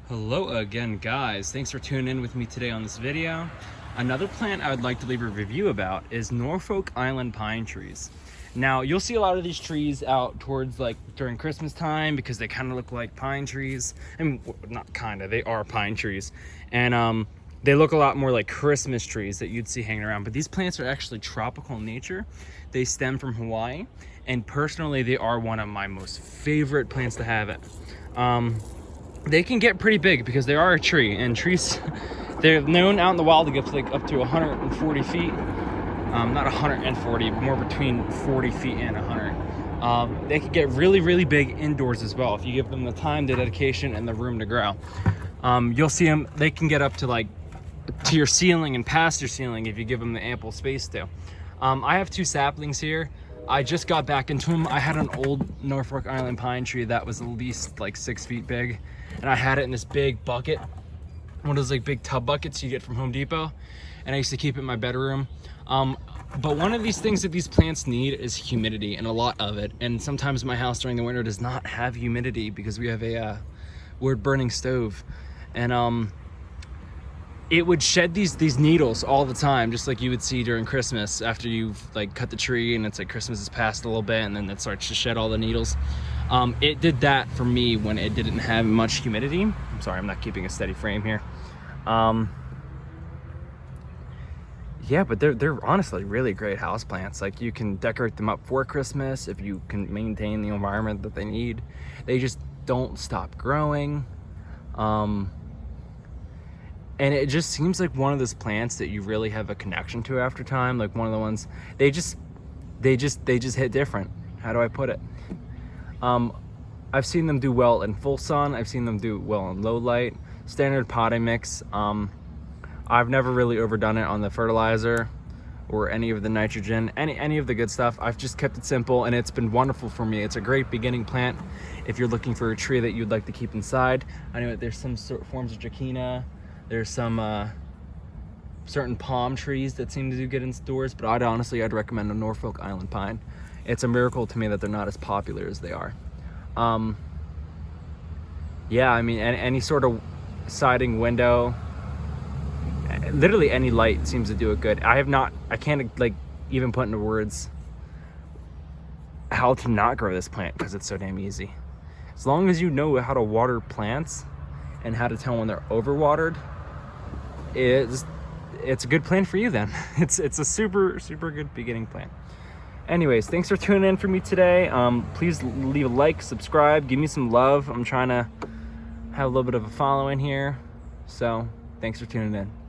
Hello again, guys. Thanks for tuning in with me today on this video. Another plant I would like to leave a review about is Norfolk Island pine trees. Now, you'll see a lot of these trees out towards like during Christmas time because they kind of look like pine trees. I mean, not kind of, they are pine trees. And they look a lot more like Christmas trees that you'd see hanging around. But these plants are actually tropical in nature. They stem from Hawaii. And personally, they are one of my most favorite plants to have it. They can get pretty big because they are a tree, and trees, they're known out in the wild to get to like up to 140 feet. Not 140, but more between 40 feet and 100. They can get really, really big indoors as well if you give them the time, the dedication, and the room to grow. You'll see them, they can get up to like to your ceiling and past your ceiling if you give them the ample space to. I have two saplings here. I just got back into them. I had an old Norfolk Island pine tree that was at least like 6 feet big, and I had it in this big bucket, one of those like big tub buckets you get from Home Depot, and I used to keep it in my bedroom. But one of these things that these plants need is humidity, and a lot of it. And sometimes my house during the winter does not have humidity because we have a wood burning stove, and it would shed these needles all the time, just like you would see during Christmas after you've like cut the tree and it's like Christmas has passed a little bit, and then it starts to shed all the needles. It did that for me when it didn't have much humidity. I'm sorry, I'm not keeping a steady frame here. Yeah, but they're honestly really great house plants. Like, you can decorate them up for Christmas if you can maintain the environment that they need. They just don't stop growing. And it just seems like one of those plants that you really have a connection to after time. Like one of the ones, they just hit different. How do I put it? I've seen them do well in full sun. I've seen them do well in low light. Standard potting mix. I've never really overdone it on the fertilizer or any of the nitrogen, any of the good stuff. I've just kept it simple, and it's been wonderful for me. It's a great beginning plant if you're looking for a tree that you'd like to keep inside. I know that there's some forms of Dracaena. There's some certain palm trees that seem to do good indoors, but I'd recommend a Norfolk Island pine. It's a miracle to me that they're not as popular as they are. Yeah, I mean, any sort of siding, window, literally any light seems to do it good. I can't like even put into words how to not grow this plant because it's so damn easy. As long as you know how to water plants and how to tell when they're overwatered, it's a good plant for you then. It's a super good beginning plant. Anyways, thanks for tuning in for me today. Please leave a like, subscribe, give me some love. I'm trying to have a little bit of a following here, so thanks for tuning in.